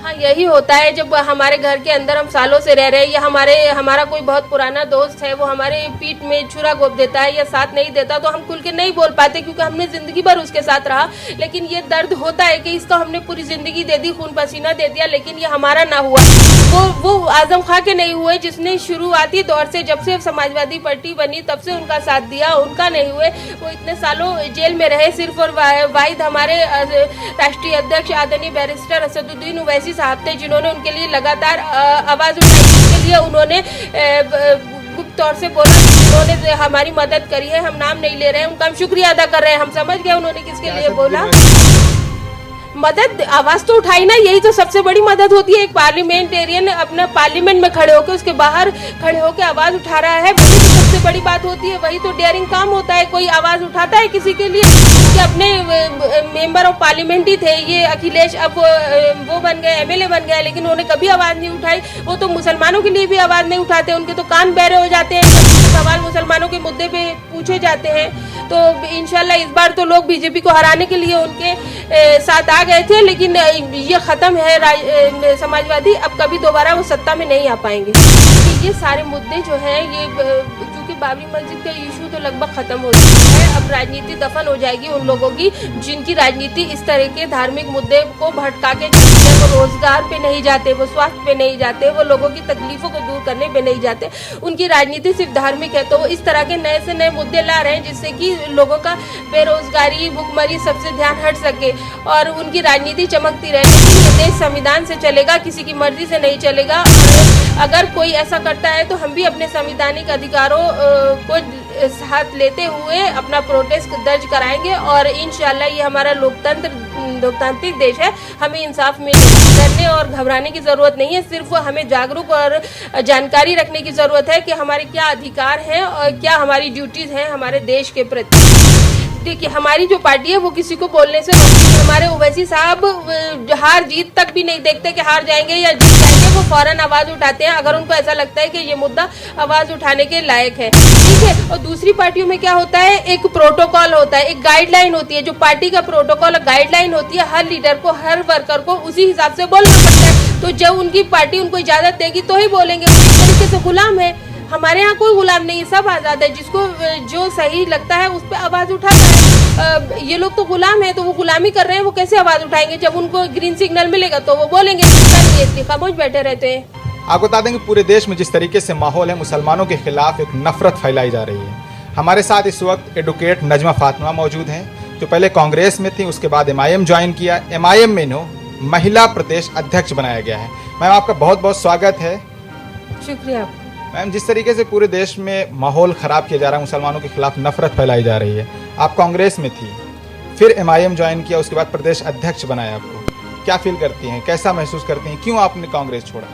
हाँ, यही होता है जब हमारे घर के अंदर हम सालों से रह रहे हैं या हमारा कोई बहुत पुराना दोस्त है, वो हमारे पीठ में छुरा घोंप देता है या साथ नहीं देता, तो हम खुल के नहीं बोल पाते क्योंकि हमने जिंदगी भर उसके साथ रहा। लेकिन ये दर्द होता है कि इसका हमने पूरी जिंदगी दे दी, खून पसीना दे दिया, लेकिन ये हमारा ना हुआ। वो आजम खां के नहीं हुए जिसने शुरुआती दौर से, जब से समाजवादी पार्टी बनी तब से उनका साथ दिया, उनका नहीं हुए। वो इतने सालों जेल में रहे सिर्फ और वाहिद हमारे राष्ट्रीय अध्यक्ष आदरणीय बैरिस्टर असदुद्दीन ओवैसी साहब थे, जिन्होंने उनके लिए लगातार आवाज उठाई। उसके लिए उन्होंने गुप्त तौर से बोला, उन्होंने हमारी मदद करी है। हम नाम नहीं ले रहे हैं, उनका हम शुक्रिया अदा कर रहे हैं। हम समझ गए उन्होंने किसके लिए बोला। मदद, आवाज तो उठाई ना, यही तो सबसे बड़ी मदद होती है। एक पार्लियामेंटेरियन अपना पार्लियामेंट में खड़े होकर, उसके बाहर खड़े होकर आवाज उठा रहा है, वही तो सबसे बड़ी बात होती है, वही तो डेयरिंग काम होता है। कोई आवाज उठाता है किसी के लिए, कि अपने मेंबर ऑफ पार्लियामेंट ही थे ये अखिलेश, अब वो बन गए, एमएलए बन गए, लेकिन उन्होंने कभी आवाज नहीं उठाई। वो तो मुसलमानों के लिए भी आवाज नहीं उठाते, उनके तो कान बहरे हो जाते हैं, सवाल मुसलमानों के मुद्दे पे पूछे जाते हैं। तो इंशाल्लाह इस बार तो लोग बीजेपी को हराने के लिए उनके साथ आ गए थे, लेकिन ये खत्म है समाजवादी, अब कभी दोबारा वो सत्ता में नहीं आ पाएंगे। ये सारे मुद्दे जो हैं, ये क्योंकि बाबरी मस्जिद का इशू तो लगभग खत्म हो चुका है, अब राजनीति दफन हो जाएगी उन लोगों की जिनकी राजनीति इस तरह के धार्मिक मुद्दे को भटका के चलती है। वो रोजगार पे नहीं जाते, वो स्वास्थ्य पे नहीं जाते, वो लोगों की तकलीफों को दूर करने पे नहीं जाते, उनकी राजनीति सिर्फ धार्मिक है। तो वो इस तरह के नए से नए मुद्दे ला रहे हैं जिससे कि लोगों का बेरोजगारी, भुखमरी सबसे ध्यान हट सके और उनकी राजनीति चमकती रहे। लेकिन ये देश संविधान से चलेगा, किसी की मर्जी से नहीं चलेगा। अगर कोई ऐसा करता है तो हम भी अपने संवैधानिक अधिकारों को साथ लेते हुए अपना प्रोटेस्ट दर्ज कराएंगे और इंशाल्लाह ये हमारा लोकतांत्रिक देश है, हमें इंसाफ मिलेगा। डरने और घबराने की जरूरत नहीं है, सिर्फ हमें जागरूक और जानकारी रखने की जरूरत है कि हमारे क्या अधिकार हैं और क्या हमारी ड्यूटीज हैं हमारे देश के प्रति। देखिए, हमारी जो पार्टी है वो किसी को बोलने से रोकती है। हमारे ओवैसी साहब हार जीत तक भी नहीं देखते कि हार जाएंगे या जीत जाएंगे, वो फौरन आवाज उठाते हैं अगर उनको ऐसा लगता है कि ये मुद्दा आवाज उठाने के लायक है, ठीक है। और दूसरी पार्टियों में क्या होता है, एक प्रोटोकॉल होता है, एक गाइडलाइन होती है। जो पार्टी का प्रोटोकॉल गाइडलाइन होती है, हर लीडर को, हर वर्कर को उसी हिसाब से बोलना पड़ता है। तो जब उनकी पार्टी उनको इजाजत देगी तो ही बोलेंगे, इस तरीके से गुलाम है। हमारे यहाँ कोई गुलाम नहीं है, सब आजाद है, जिसको जो सही लगता है उस पर आवाज उठाता है। ये लोग तो गुलाम है, तो वो गुलामी कर रहे हैं, वो कैसे आवाज उठाएंगे? जब उनको ग्रीन सिग्नल मिलेगा तो वो बोलेंगे, इसलिए खामोश बैठे रहते हैं। आपको बता दें कि पूरे देश में जिस तरीके से माहौल है, मुसलमानों के खिलाफ एक नफरत फैलाई जा रही है। हमारे साथ इस वक्त एडवोकेट नजमा फातिमा मौजूद हैं, जो पहले कांग्रेस में थी, उसके बाद एमआईएम ज्वाइन किया। एमआईएम में इन्हें महिला प्रदेश अध्यक्ष बनाया गया है। मैम, आपका बहुत बहुत स्वागत है। शुक्रिया। मैम, जिस तरीके से पूरे देश में माहौल ख़राब किया जा रहा है, मुसलमानों के खिलाफ नफरत फैलाई जा रही है, आप कांग्रेस में थी, फिर एमआईएम ज्वाइन किया, उसके बाद प्रदेश अध्यक्ष बनाया, आपको क्या फील करती हैं, कैसा महसूस करती हैं, क्यों आपने कांग्रेस छोड़ा?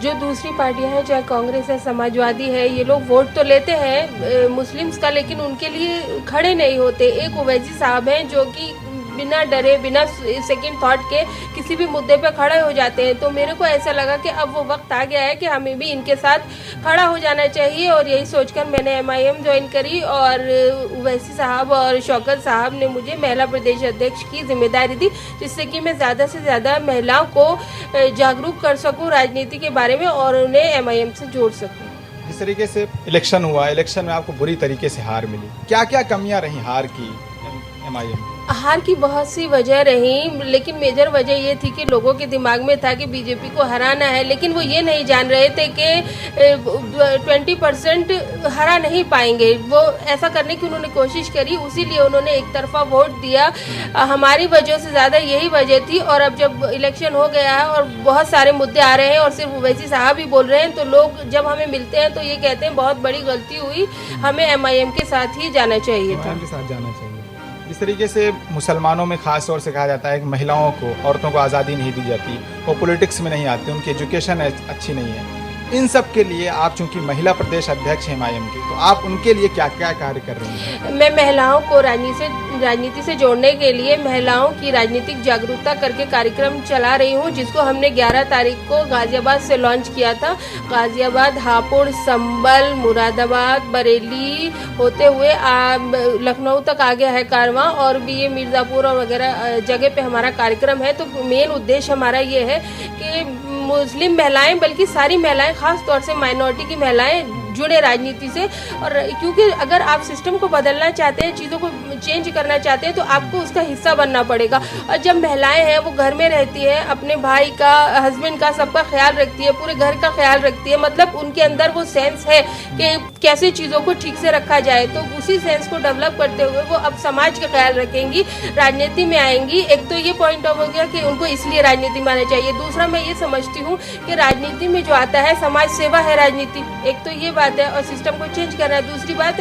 जो दूसरी पार्टियां हैं, चाहे कांग्रेस है, समाजवादी है, ये लोग वोट तो लेते हैं मुस्लिम्स का, लेकिन उनके लिए खड़े नहीं होते। एक ओवैसी साहब हैं जो कि बिना डरे, बिना सेकंड थॉट के किसी भी मुद्दे पे खड़े हो जाते हैं। तो मेरे को ऐसा लगा कि अब वो वक्त आ गया है कि हमें भी इनके साथ खड़ा हो जाना चाहिए, और यही सोचकर मैंने एमआईएम ज्वाइन करी। और ओवैसी साहब और शौकत साहब ने मुझे महिला प्रदेश अध्यक्ष की जिम्मेदारी दी, जिससे कि मैं ज़्यादा से ज़्यादा महिलाओं को जागरूक कर सकूँ राजनीति के बारे में और उन्हें एमआईएम से जोड़ सकूँ। जिस तरीके से इलेक्शन हुआ, इलेक्शन में आपको बुरी तरीके से हार मिली, क्या क्या कमियां रही हार की एमआईएम? हार की बहुत सी वजह रही, लेकिन मेजर वजह ये थी कि लोगों के दिमाग में था कि बीजेपी को हराना है, लेकिन वो ये नहीं जान रहे थे कि 20% हरा नहीं पाएंगे। वो ऐसा करने की उन्होंने कोशिश करी, उसीलिए उन्होंने एक तरफा वोट दिया। हमारी वजह से ज़्यादा यही वजह थी। और अब जब इलेक्शन हो गया है और बहुत सारे मुद्दे आ रहे हैं और सिर्फ ओवैसी साहब ही बोल रहे हैं, तो लोग जब हमें मिलते हैं तो ये कहते हैं बहुत बड़ी गलती हुई, हमें एमआईएम के साथ ही जाना चाहिए था। के साथ जाना चाहिए। इस तरीके से मुसलमानों में ख़ास तौर से कहा जाता है कि महिलाओं को, औरतों को आज़ादी नहीं दी जाती, वो पॉलिटिक्स में नहीं आती, उनकी एजुकेशन अच्छी नहीं है। इन सब के लिए आप चूंकि महिला प्रदेश अध्यक्ष हैं एमआईएम की, तो आप उनके लिए क्या क्या कार्य कर रही हैं? मैं महिलाओं को राजनीति से जोड़ने के लिए महिलाओं की राजनीतिक जागरूकता करके कार्यक्रम चला रही हूं, जिसको हमने 11 तारीख को गाजियाबाद से लॉन्च किया था। गाजियाबाद, हापुड़, संभल, मुरादाबाद, बरेली होते हुए लखनऊ तक आ गया है कारवां, और भी ये मिर्ज़ापुर और वगैरह जगह पे हमारा कार्यक्रम है। तो मेन उद्देश्य हमारा ये है कि मुस्लिम महिलाएं, बल्कि सारी महिलाएं, खास तौर से माइनॉरिटी की महिलाएं जुड़े राजनीति से। और क्योंकि अगर आप सिस्टम को बदलना चाहते हैं, चीज़ों को चेंज करना चाहते हैं, तो आपको उसका हिस्सा बनना पड़ेगा। और जब महिलाएं हैं वो घर में रहती है, अपने भाई का, हस्बैंड का, सबका ख्याल रखती है, पूरे घर का ख्याल रखती है, मतलब उनके अंदर वो सेंस है कि कैसे चीज़ों को ठीक से रखा जाए। तो उसी सेंस को डेवलप करते हुए वो अब समाज का ख्याल रखेंगी, राजनीति में आएंगी। एक तो ये पॉइंट ऑफ हो गया कि उनको इसलिए राजनीति में आना चाहिए। दूसरा, मैं ये समझती हूँ कि राजनीति में जो आता है, समाज सेवा है राजनीति, एक तो ये बात है, और सिस्टम को चेंज करना है। दूसरी बात,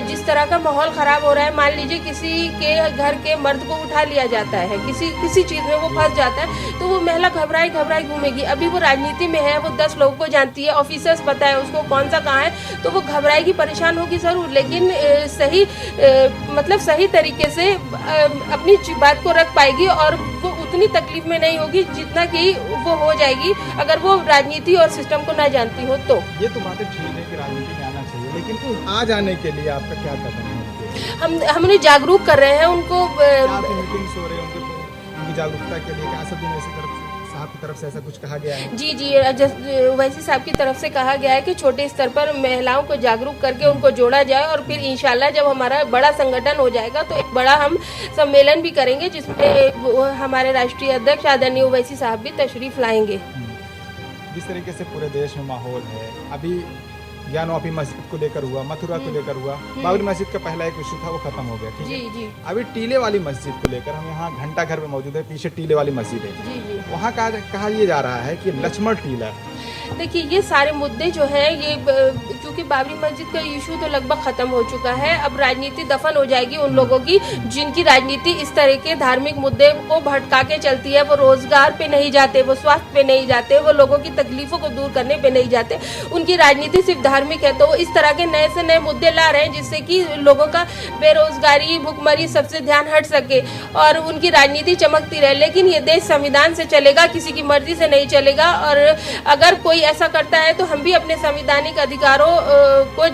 जिस तरह का माहौल खराब हो रहा है, मान लीजिए किसी के घर के मर्द को उठा लिया जाता है, किसी चीज़ में वो फंस जाता है, तो वो महिला घबराई घूमेगी। अभी वो राजनीति में है, वो 10 लोगों को जानती है, ऑफिसर्स पता है उसको कौन सा कहाँ है, तो वो घबराएगी, परेशान होगी ज़रूर, लेकिन सही तरीके से अपनी बात को रख पाएगी, और वो उतनी तकलीफ में नहीं होगी जितना कि वो हो जाएगी अगर वो राजनीति और सिस्टम को ना जानती हो। तो ये तो बातें ठीक है कि राजनीति में आना चाहिए, लेकिन आ जाने के लिए आपका क्या कदम है? हम उन्हें जागरूक कर रहे हैं, उनको मीटिंग्स हो रहे हैं, उनकी जागरूकता के लिए क्या सब साहब की तरफ से ऐसा कुछ कहा गया है? जी, ओवैसी साहब की तरफ से कहा गया है कि छोटे स्तर पर महिलाओं को जागरूक करके उनको जोड़ा जाए, और फिर इंशाल्लाह जब हमारा बड़ा संगठन हो जाएगा तो एक बड़ा हम सम्मेलन भी करेंगे, जिसमें हमारे राष्ट्रीय अध्यक्ष आदरणीय ओवैसी साहब भी तशरीफ लाएंगे। जिस तरीके से पूरे देश में माहौल है, अभी ज्ञानवापी मस्जिद को लेकर हुआ, मथुरा को लेकर हुआ, बाबरी मस्जिद का पहला एक इशू था, वो खत्म हो गया, ठीक है? जी। अभी टीले वाली मस्जिद को लेकर, हम यहाँ घंटा घर में मौजूद है, पीछे टीले वाली मस्जिद है। जी। वहाँ कहा ये जा रहा है कि लक्ष्मण टीला है। देखिए, ये सारे मुद्दे जो हैं, ये क्योंकि बाबरी मस्जिद का इशू तो लगभग खत्म हो चुका है, अब राजनीति दफन हो जाएगी उन लोगों की जिनकी राजनीति इस तरह के धार्मिक मुद्दे को भटका के चलती है। वो रोजगार पे नहीं जाते, वो स्वास्थ्य पे नहीं जाते, वो लोगों की तकलीफों को दूर करने पे नहीं जाते, उनकी राजनीति सिर्फ धार्मिक है। तो वो इस तरह के नए से नए मुद्दे ला रहे हैं जिससे कि लोगों का बेरोजगारी, भुखमरी, सबसे ध्यान हट सके और उनकी राजनीति चमकती रहे। लेकिन ये देश संविधान से चलेगा, किसी की मर्जी से नहीं चलेगा, और अगर कोई ऐसा करता है तो हम भी अपने संवैधानिक अधिकारों को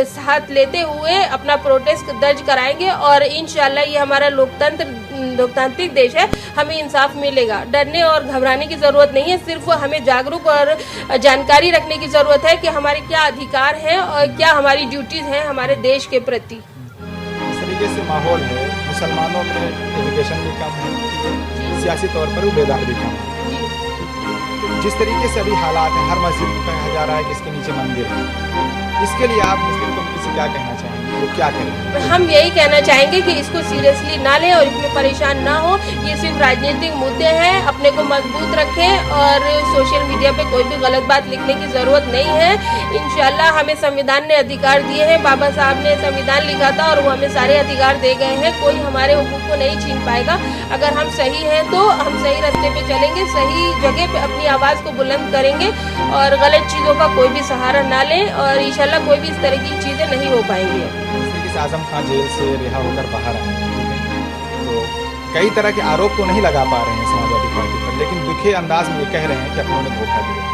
साथ लेते हुए अपना प्रोटेस्ट दर्ज कराएंगे, और इंशाल्लाह ये हमारा लोकतांत्रिक देश है, हमें इंसाफ मिलेगा। डरने और घबराने की जरूरत नहीं है, सिर्फ हमें जागरूक और जानकारी रखने की जरूरत है कि हमारे क्या अधिकार हैं और क्या हमारी ड्यूटीज हैं हमारे देश के प्रति। इस तरीके से माहौल है, मुसलमानों में एजुकेशन भी कम है, सियासी तौर पर बेदार भी कम है। जिस तरीके से अभी हालात हैं, हर मस्जिद में कहा जा रहा है कि इसके नीचे मंदिर है, इसके लिए आप मुस्लिम कम्युनिटी से क्या कहना चाहेंगे? वो क्या करेंगे? हम यही कहना चाहेंगे कि इसको सीरियसली ना लें और इसमें परेशान ना हो। ये सिर्फ राजनीतिक मुद्दे हैं, अपने को मजबूत रखें और सोशल मीडिया पे कोई भी गलत बात लिखने की जरूरत नहीं है। इंशाल्लाह हमें संविधान ने अधिकार दिए हैं, बाबा साहब ने संविधान लिखा था और वो हमें सारे अधिकार दे गए हैं, कोई हमारे हुकूक को नहीं छीन पाएगा। अगर हम सही हैं तो हम सही रास्ते पे चलेंगे, सही जगह पे अपनी आवाज़ को बुलंद करेंगे और गलत चीज़ों का कोई भी सहारा ना लें, और इंशाल्लाह कोई भी इस तरह की चीज़ें नहीं हो पाएंगी। आजम खान जेल से रिहा होकर बाहर आए हैं, तो कई तरह के आरोप तो नहीं लगा पा रहे हैं समाजवादी पार्टी पर, लेकिन दुखे अंदाज में ये कह रहे हैं कि अपनों ने धोखा दिया।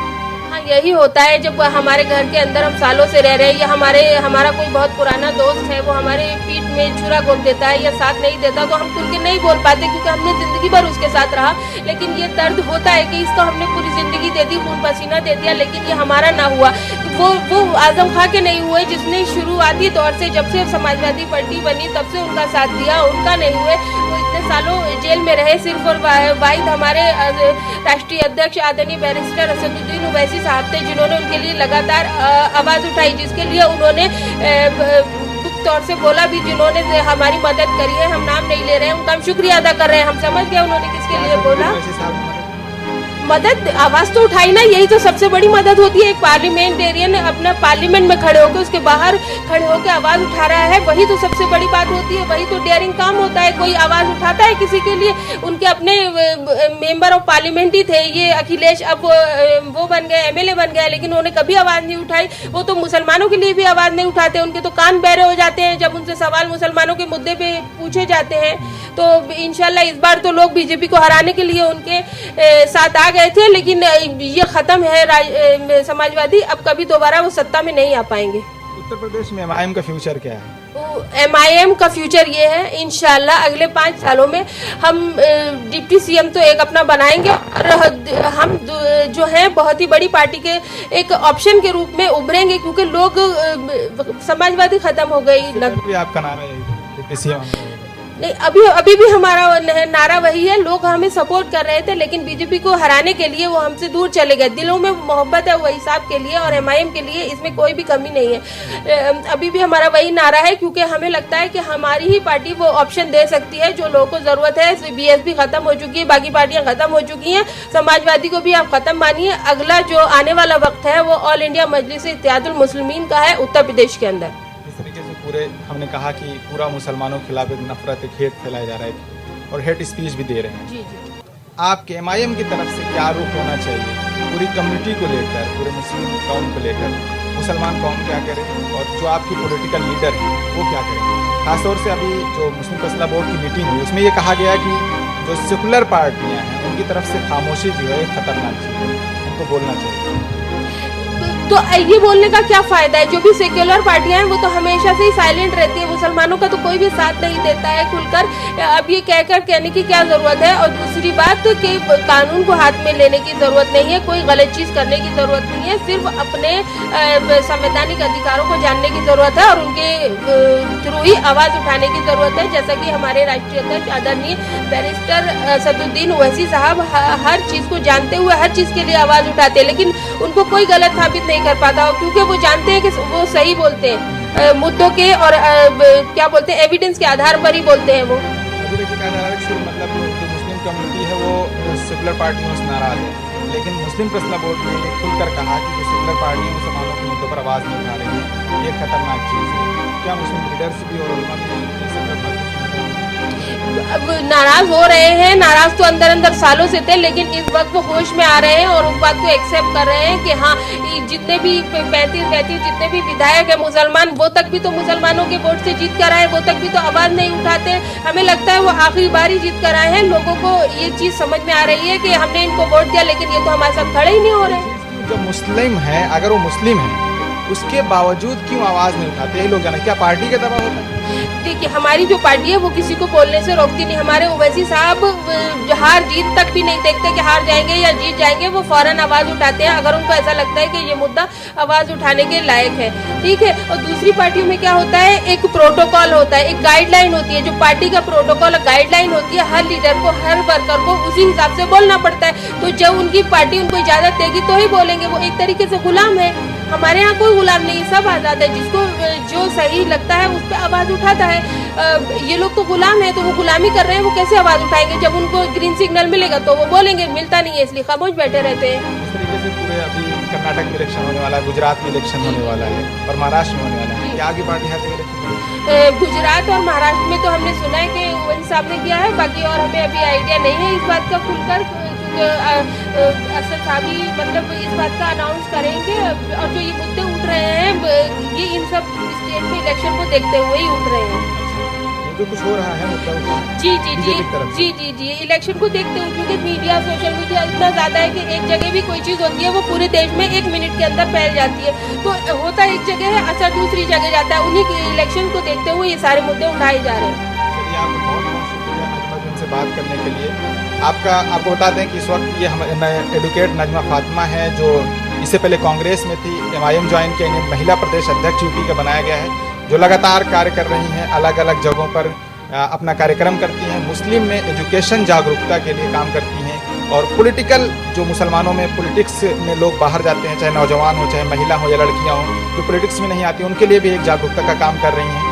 हाँ, यही होता है जब हमारे घर के अंदर हम सालों से रह रहे हैं, या हमारा कोई बहुत पुराना दोस्त है, वो हमारे पीठ में छुरा घोंप देता है या साथ नहीं देता, तो हम खुल के नहीं बोल पाते क्योंकि हमने जिंदगी भर उसके साथ रहा। लेकिन ये दर्द होता है कि इसको हमने पूरी जिंदगी दे दी, खून पसीना दे दिया, लेकिन ये हमारा ना हुआ। वो आजम खां के नहीं हुए जिसने शुरुआती दौर से, जब से समाजवादी पार्टी बनी तब से उनका साथ दिया, उनका नहीं हुए। वो इतने सालों जेल में रहे, सिर्फ और वाहिद हमारे राष्ट्रीय अध्यक्ष आदरणीय बैरिस्टर असदुद्दीन ओवैसी साहब थे जिन्होंने उनके लिए लगातार आवाज़ उठाई, जिसके लिए उन्होंने गुप्त तौर से बोला भी, जिन्होंने हमारी मदद करी है। हम नाम नहीं ले रहे हैं, उनका हम शुक्रिया अदा कर रहे हैं। हम समझ गए उन्होंने किसके लिए बोला। मदद, आवाज तो उठाई ना, यही तो सबसे बड़ी मदद होती है। एक पार्लियामेंटेरियन अपना पार्लियामेंट में खड़े होकर, उसके बाहर खड़े होकर आवाज उठा रहा है, वही तो सबसे बड़ी बात होती है, वही तो डेयरिंग काम होता है। कोई आवाज उठाता है किसी के लिए, उनके अपने मेंबर ऑफ पार्लियामेंट ही थे ये अखिलेश, अब वो बन गए, एमएलए बन गए, लेकिन उन्होंने कभी आवाज नहीं उठाई। वो तो मुसलमानों के लिए भी आवाज नहीं उठाते, उनके तो कान बहरे हो जाते हैं जब उनसे सवाल मुसलमानों के मुद्दे पे पूछे जाते हैं। तो इंशाल्लाह इस बार तो लोग बीजेपी को हराने के लिए उनके साथ आ गए थे, लेकिन ये खत्म है समाजवादी, अब कभी दोबारा वो सत्ता में नहीं आ पाएंगे। उत्तर प्रदेश में एमआईएम का फ्यूचर क्या है? एमआईएम का फ्यूचर ये है, इंशाल्लाह अगले 5 सालों में हम डिप्टी सीएम तो एक अपना बनाएंगे, और हम जो है बहुत ही बड़ी पार्टी के एक ऑप्शन के रूप में उभरेंगे, क्योंकि लोग समाजवादी खत्म हो गई। भी आपका नारा है डिप्टी सीएम? नहीं, अभी भी हमारा नारा वही है। लोग हमें सपोर्ट कर रहे थे, लेकिन बीजेपी को हराने के लिए वो हमसे दूर चले गए। दिलों में मोहब्बत है वही साहब के लिए और एमआईएम के लिए, इसमें कोई भी कमी नहीं है। अभी भी हमारा वही नारा है, क्योंकि हमें लगता है कि हमारी ही पार्टी वो ऑप्शन दे सकती है जो लोगों को जरूरत है। बीएसपी खत्म हो चुकी है, बाकी पार्टियां खत्म हो चुकी हैं, समाजवादी को भी आप खत्म मानिए। अगला जो आने वाला वक्त है वो ऑल इंडिया मजलिस इत्तेहादुल मुस्लिमीन का है उत्तर प्रदेश के अंदर। पूरे हमने कहा कि पूरा मुसलमानों के खिलाफ एक नफरत, एक हेट फैलाया जा रहा है और हेट स्पीच भी दे रहे हैं। जी जी। आपके एमआईएम की तरफ से क्या रुख होना चाहिए पूरी कम्युनिटी को लेकर, पूरे मुस्लिम कौम को लेकर? मुसलमान कौम क्या करे और जो आपकी पॉलिटिकल लीडर है वो क्या करेंगे? खासतौर से अभी जो मुस्लिम फैसला बोर्ड की मीटिंग हुई उसमें ये कहा गया कि जो सेकुलर पार्टियाँ हैं उनकी तरफ से खामोशी जो है खतरनाक चीज़ है, उनको बोलना चाहिए। तो ये बोलने का क्या फायदा है? जो भी सेक्युलर पार्टियां हैं वो तो हमेशा से ही साइलेंट रहती है, मुसलमानों का तो कोई भी साथ नहीं देता है खुलकर। अब ये कहकर कहने की क्या जरूरत है? और दूसरी बात कि कानून को हाथ में लेने की जरूरत नहीं है, कोई गलत चीज करने की जरूरत नहीं है, सिर्फ अपने संवैधानिक अधिकारों को जानने की जरूरत है और उनके थ्रू ही आवाज उठाने की जरूरत है। जैसा कि हमारे राष्ट्रीय अध्यक्ष आदरणीय बैरिस्टर असदुद्दीन ओवैसी साहब हर चीज को जानते हुए हर चीज के लिए आवाज उठाते हैं, लेकिन उनको कोई गलत साबित नहीं कर पाता, क्योंकि वो जानते हैं कि वो सही बोलते हैं, मुद्दों के और क्या बोलते हैं एविडेंस के आधार पर ही बोलते हैं वो। अभी देखिए कहा जा रहा है कि मतलब जो मुस्लिम कम्युनिटी है वो सेकुलर पार्टियों से नाराज है, लेकिन मुस्लिम फैसला बोर्ड ने खुलकर कहा कि जो सेकुलर पार्टियां मुसलमानों के मुद्दों पर आवाज़ नहीं उठा रही है, ये खतरनाक चीज़ है। क्या मुस्लिम लीडर्स भी और उलमा भी अब नाराज हो रहे हैं? नाराज तो अंदर अंदर सालों से थे, लेकिन इस वक्त वो होश में आ रहे हैं और उस बात को एक्सेप्ट कर रहे हैं कि हाँ, जितने भी 35 जितने भी विधायक है मुसलमान, वो तक भी तो मुसलमानों के वोट से जीत कर आए, वो तक भी तो आवाज नहीं उठाते। हमें लगता है वो आखिरी बार ही जीत कर आए हैं। लोगों को ये चीज समझ में आ रही है कि हमने इनको वोट दिया, लेकिन ये तो हमारे साथ खड़े ही नहीं हो रहे। जो मुस्लिम है, अगर वो मुस्लिम है उसके बावजूद क्यों आवाज नहीं उठाते ये लोग? जाना क्या पार्टी का दबाव होता है? देखिए, हमारी जो पार्टी है वो किसी को बोलने से रोकती नहीं। हमारे ओवैसी साहब हार जीत तक भी नहीं देखते कि हार जाएंगे या जीत जाएंगे, वो फौरन आवाज उठाते हैं अगर उनको ऐसा लगता है कि ये मुद्दा आवाज उठाने के लायक है। ठीक है। और दूसरी पार्टियों में क्या होता है, एक प्रोटोकॉल होता है, एक गाइडलाइन होती है, जो पार्टी का प्रोटोकॉल गाइडलाइन होती है, हर लीडर को, हर वर्कर को उसी हिसाब से बोलना पड़ता है। तो जब उनकी पार्टी उनको इजाजत देगी तो ही बोलेंगे। वो एक तरीके से गुलाम है। हमारे यहाँ कोई गुलाम नहीं, सब आजाद है, जिसको जो सही लगता है उस पर आवाज उठाता है। ये लोग तो गुलाम है, तो वो गुलामी कर रहे हैं, वो कैसे आवाज उठाएंगे? जब उनको ग्रीन सिग्नल मिलेगा तो वो बोलेंगे, मिलता नहीं है इसलिए खामोश बैठे रहते हैं। इस तरीके से पूरे अभी कर्नाटक में इलेक्शन होने वाला है, गुजरात में इलेक्शन होने वाला है और महाराष्ट्र में होने वाला है, क्या आगे पार्टी हाथ में इलेक्शन? गुजरात और महाराष्ट्र में तो हमने सुना है कि ओवैसी साहब ने किया है, बाकी और हमें अभी आइडिया नहीं है इस बात का खुलकर। असद साहब ही मतलब इस बात का अनाउंस करेंगे। और जो ये मुद्दे उठ रहे हैं ये इन सब स्टेट में इलेक्शन को देखते हुए ही उठ रहे हैं। जो कुछ हो रहा है मतलब जी जी जी जी जी जी इलेक्शन को देखते हुए, क्योंकि मीडिया, सोशल मीडिया इतना ज्यादा है कि एक जगह भी कोई चीज होती है वो पूरे देश में 1 मिनट के अंदर फैल जाती है। तो होता एक जगह है, असर दूसरी जगह जाता है। उन्हीं इलेक्शन को देखते हुए ये सारे मुद्दे उठाए जा रहे हैं। चलिए, आपको बहुत बहुत शुक्रिया नजमा जी हमसे बात करने के लिए। आपको बता दें कि इस वक्त ये हम एडवोकेट नजमा फातिमा है, जो इससे पहले कांग्रेस में थी, एमआईएम ज्वाइन किया, इन्हें महिला प्रदेश अध्यक्ष यूपी का बनाया गया है, जो लगातार कार्य कर रही हैं, अलग अलग जगहों पर अपना कार्यक्रम करती हैं, मुस्लिम में एजुकेशन जागरूकता के लिए काम करती हैं और पॉलिटिकल जो मुसलमानों में पॉलिटिक्स में लोग बाहर जाते हैं, चाहे नौजवान हो, चाहे महिला हो या लड़कियां हो, जो पॉलिटिक्स में नहीं आती, उनके लिए भी एक जागरूकता का काम कर रही हैं।